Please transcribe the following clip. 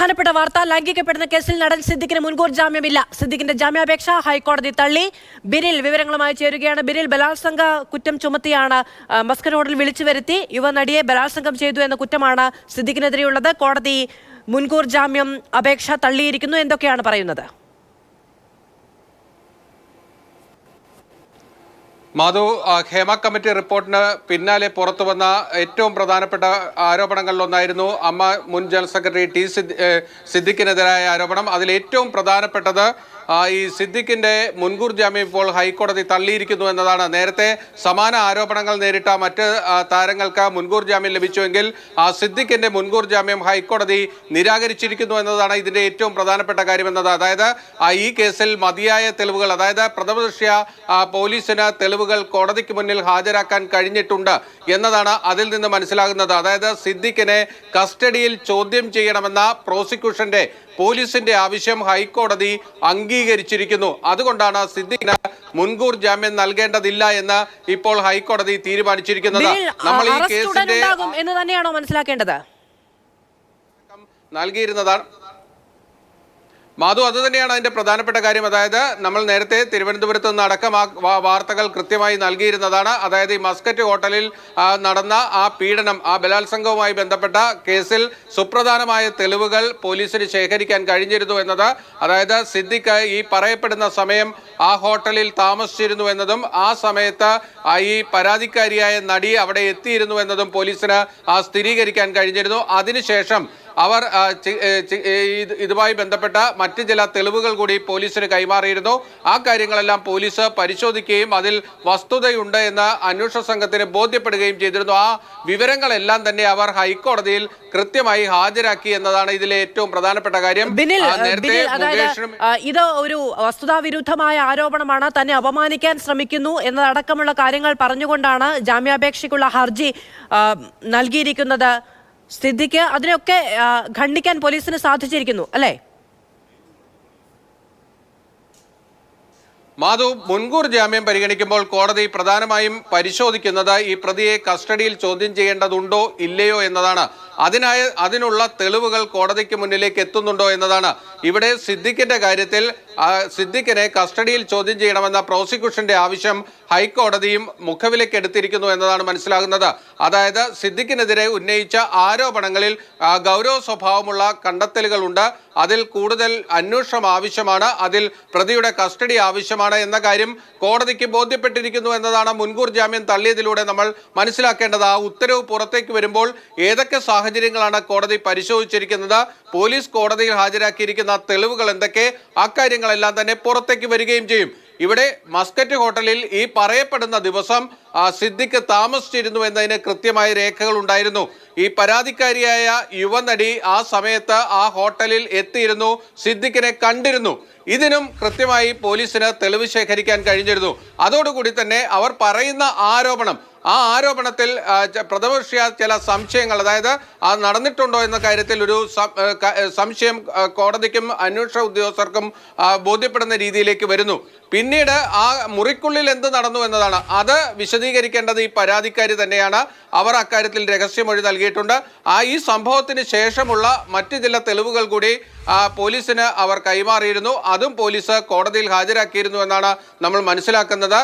പ്രധാനപ്പെട്ട വാർത്ത, ലൈംഗികപ്പെടുന്ന കേസിൽ നടൻ സിദ്ദിഖിന് മുൻകൂർ ജാമ്യമില്ല. സിദ്ദിഖിന്റെ ജാമ്യാപേക്ഷ ഹൈക്കോടതി തള്ളി. ബിരിൽ വിവരങ്ങളുമായി ചേരുകയാണ്. ബിരിൽ, ബലാത്സംഗ കുറ്റം ചുമത്തിയാണ് മസ്കറ്റ് ഹോട്ടലിൽ വിളിച്ചു വരുത്തി യുവനടിയെ ബലാത്സംഗം ചെയ്തു എന്ന കുറ്റമാണ് സിദ്ദിഖിനെതിരെയുള്ളത്. കോടതി മുൻകൂർ ജാമ്യം അപേക്ഷ തള്ളിയിരിക്കുന്നു. എന്തൊക്കെയാണ് പറയുന്നത്? മാധു, ഹേമ കമ്മിറ്റി റിപ്പോർട്ടിന് പിന്നാലെ പുറത്തു വന്ന ഏറ്റവും പ്രധാനപ്പെട്ട ആരോപണങ്ങളിലൊന്നായിരുന്നു മുൻ ജനറൽ സെക്രട്ടറി സിദ്ദിഖിനെതിരായ ആരോപണം. അതിൽ ഏറ്റവും പ്രധാനപ്പെട്ടത് ഈ സിദ്ദിഖിന്റെ മുൻകൂർ ജാമ്യം ഇപ്പോൾ ഹൈക്കോടതി തള്ളിയിരിക്കുന്നു എന്നതാണ്. നേരത്തെ സമാന ആരോപണങ്ങൾ നേരിട്ട മറ്റ് താരങ്ങൾക്ക് മുൻകൂർ ജാമ്യം ലഭിച്ചുവെങ്കിൽ സിദ്ദിഖിന്റെ മുൻകൂർ ജാമ്യം ഹൈക്കോടതി നിരാകരിച്ചിരിക്കുന്നു എന്നതാണ് ഇതിന്റെ ഏറ്റവും പ്രധാനപ്പെട്ട കാര്യമെന്നത്. അതായത് ഈ കേസിൽ മതിയായ തെളിവുകൾ, അതായത് പ്രഥമദൃഷ്ട്യാ പോലീസിന് തെളിവുകൾ കോടതിക്ക് മുന്നിൽ ഹാജരാക്കാൻ കഴിഞ്ഞിട്ടുണ്ട് എന്നതാണ് അതിൽ നിന്ന് മനസ്സിലാകുന്നത്. അതായത് സിദ്ദിഖിനെ കസ്റ്റഡിയിൽ ചോദ്യം ചെയ്യണമെന്ന പ്രോസിക്യൂഷന്റെ പോലീസിന്റെ ആവശ്യം ഹൈക്കോടതി അംഗീകരിച്ചിരിക്കുന്നു. അതുകൊണ്ടാണ് സിദ്ദിഖിന് മുൻകൂർ ജാമ്യം നൽകേണ്ടതില്ല എന്ന് ഇപ്പോൾ ഹൈക്കോടതി തീരുമാനിച്ചിരിക്കുന്നത്. നമ്മൾ ഈ കേസിന്റെ എന്ന് തന്നെയാണോ മനസ്സിലാക്കേണ്ടത്? നൽകിയിരുന്നതാണ് മാധു, അത് തന്നെയാണ് അതിന്റെ പ്രധാനപ്പെട്ട കാര്യം. അതായത് നമ്മൾ നേരത്തെ തിരുവനന്തപുരത്ത് നിന്ന് അടക്കം ആ വാർത്തകൾ കൃത്യമായി നൽകിയിരുന്നതാണ്. അതായത് ഈ മസ്കറ്റ് ഹോട്ടലിൽ നടന്ന ആ പീഡനം, ആ ബലാത്സംഗവുമായി ബന്ധപ്പെട്ട കേസിൽ സുപ്രധാനമായ തെളിവുകൾ പോലീസിന് ശേഖരിക്കാൻ കഴിഞ്ഞിരുന്നു എന്നത്, അതായത് സിദ്ദിഖ് ഈ പറയപ്പെടുന്ന സമയം ആ ഹോട്ടലിൽ താമസിച്ചിരുന്നു എന്നതും ആ സമയത്ത് ഈ പരാതിക്കാരിയായ നടി അവിടെ എത്തിയിരുന്നു എന്നതും പോലീസിന് സ്ഥിരീകരിക്കാൻ കഴിഞ്ഞിരുന്നു. അതിനുശേഷം അവർ ഇതുമായി ബന്ധപ്പെട്ട മറ്റ് ചില തെളിവുകൾ കൂടി പോലീസിന് കൈമാറിയിരുന്നു. ആ കാര്യങ്ങളെല്ലാം പോലീസ് പരിശോധിക്കുകയും അതിൽ വസ്തുതയുണ്ട് എന്ന് അന്വേഷണ സംഘത്തിന് ബോധ്യപ്പെടുകയും ചെയ്തിരുന്നു. ആ വിവരങ്ങളെല്ലാം തന്നെ അവർ ഹൈക്കോടതിയിൽ കൃത്യമായി ഹാജരാക്കി എന്നതാണ് ഇതിലെ ഏറ്റവും പ്രധാനപ്പെട്ട കാര്യം. ഇത് ഒരു വസ്തുതാവിരുദ്ധമായ ആരോപണമാണ്, തന്നെ അപമാനിക്കാൻ ശ്രമിക്കുന്നു എന്നതടക്കമുള്ള കാര്യങ്ങൾ പറഞ്ഞുകൊണ്ടാണ് ജാമ്യാപേക്ഷയ്ക്കുള്ള ഹർജി നൽകിയിരിക്കുന്നത്. സിദ്ദിഖ് അതിനൊക്കെ ഖണ്ഡിക്കാൻ പോലീസിന് സാധിച്ചിരിക്കുന്നു അല്ലേ? മാധു, മുൻകൂർ ജാമ്യം പരിഗണിക്കുമ്പോൾ കോടതി പ്രധാനമായും പരിശോധിക്കുന്നത് ഈ പ്രതിയെ കസ്റ്റഡിയിൽ ചോദ്യം ചെയ്യേണ്ടതുണ്ടോ ഇല്ലയോ എന്നതാണ്. അതിനുള്ള തെളിവുകൾ കോടതിക്ക് മുന്നിലേക്ക് എത്തുന്നുണ്ടോ എന്നതാണ്. ഇവിടെ സിദ്ദിഖിന്റെ കാര്യത്തിൽ സിദ്ദിഖിനെ കസ്റ്റഡിയിൽ ചോദ്യം ചെയ്യണമെന്ന പ്രോസിക്യൂഷന്റെ ആവശ്യം ഹൈക്കോടതിയും മുഖവിലേക്ക് എടുത്തിരിക്കുന്നു എന്നതാണ് മനസ്സിലാകുന്നത്. അതായത് സിദ്ദിഖിനെതിരെ ഉന്നയിച്ച ആരോപണങ്ങളിൽ ഗൗരവ സ്വഭാവമുള്ള കണ്ടെത്തലുകളുണ്ട്. അതിൽ കൂടുതൽ അന്വേഷണം ആവശ്യമാണ്, അതിൽ പ്രതിയുടെ കസ്റ്റഡി ആവശ്യമാണ് എന്ന കാര്യം കോടതിക്ക് ബോധ്യപ്പെട്ടിരിക്കുന്നു എന്നതാണ് മുൻകൂർ ജാമ്യം തള്ളിയതിലൂടെ നമ്മൾ മനസ്സിലാക്കേണ്ടത്. ആ ഉത്തരവ് പുറത്തേക്ക് വരുമ്പോൾ ഏതൊക്കെ സാഹചര്യങ്ങളാണ് കോടതി പരിശോധിച്ചിരിക്കുന്നത്, പോലീസ് കോടതിയിൽ ഹാജരാക്കിയിരിക്കുന്ന തെളിവുകൾ എന്തൊക്കെ, അക്കാര്യങ്ങളെല്ലാം തന്നെ പുറത്തേക്ക് വരികയും ചെയ്യും. ഇവിടെ മസ്കറ്റ് ഹോട്ടലിൽ ഈ പറയപ്പെടുന്ന ദിവസം സിദ്ദിഖ് താമസിച്ചിരുന്നു എന്നതിന് കൃത്യമായ രേഖകൾ ഉണ്ടായിരുന്നു. ഈ പരാതിക്കാരിയായ യുവനടി ആ സമയത്ത് ആ ഹോട്ടലിൽ എത്തിയിരുന്നു, സിദ്ദിഖിനെ കണ്ടിരുന്നു. ഇതിനും കൃത്യമായി പോലീസിന് തെളിവ് ശേഖരിക്കാൻ കഴിഞ്ഞിരുന്നു. അതോടുകൂടി തന്നെ അവർ പറയുന്ന ആ ആരോപണത്തിൽ പ്രഥമദൃഷ്ട്യാ ചില സംശയങ്ങൾ, അതായത് നടന്നിട്ടുണ്ടോ എന്ന കാര്യത്തിൽ ഒരു സംശയം കോടതിക്കും അന്വേഷണ ഉദ്യോഗസ്ഥർക്കും ബോധ്യപ്പെടുന്ന രീതിയിലേക്ക് വരുന്നു. പിന്നീട് ആ മുറിക്കുള്ളിൽ എന്ത് നടന്നു എന്നതാണ്, അത് വിശദീകരിക്കേണ്ടത് ഈ പരാതിക്കാരി തന്നെയാണ്. അവർ അക്കാര്യത്തിൽ രഹസ്യമൊഴി നൽകിയിട്ടുണ്ട്. ഈ സംഭവത്തിന് ശേഷമുള്ള മറ്റു ചില തെളിവുകൾ കൂടി പോലീസിന് അവർ കൈമാറിയിരുന്നു. അതും പോലീസ് കോടതിയിൽ ഹാജരാക്കിയിരുന്നു എന്നാണ് നമ്മൾ മനസ്സിലാക്കുന്നത്.